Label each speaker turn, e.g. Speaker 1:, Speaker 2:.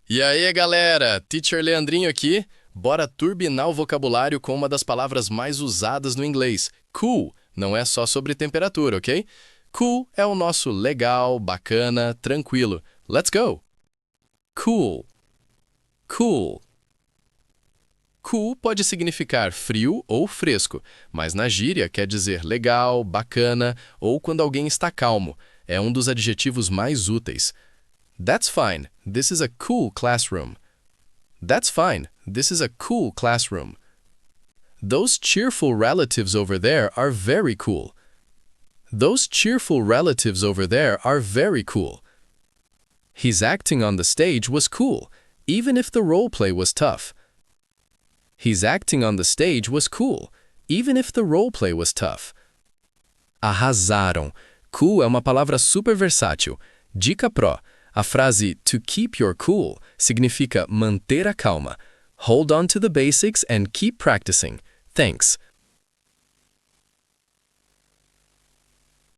Speaker 1: E aí, galera? Teacher Leandrinho aqui. Bora turbinar o vocabulário com uma das palavras mais usadas no inglês. Cool. Não é só sobre temperatura, ok? Cool é o nosso legal, bacana, tranquilo. Let's go! Cool. Cool. Cool pode significar frio ou fresco, mas na gíria quer dizer legal, bacana ou quando alguém está calmo. É um dos adjetivos mais úteis. That's fine. This is a cool classroom. That's fine. This is a cool classroom. Those cheerful relatives over there are very cool. Those cheerful relatives over there are very cool. His acting on the stage was cool, even if the role play was tough. His acting on the stage was cool, even if the role play was tough. Arrasaram. Cool é uma palavra super versátil. Dica Pro. A frase to keep your cool significa manter a calma. Hold on to the basics and keep practicing. Thanks.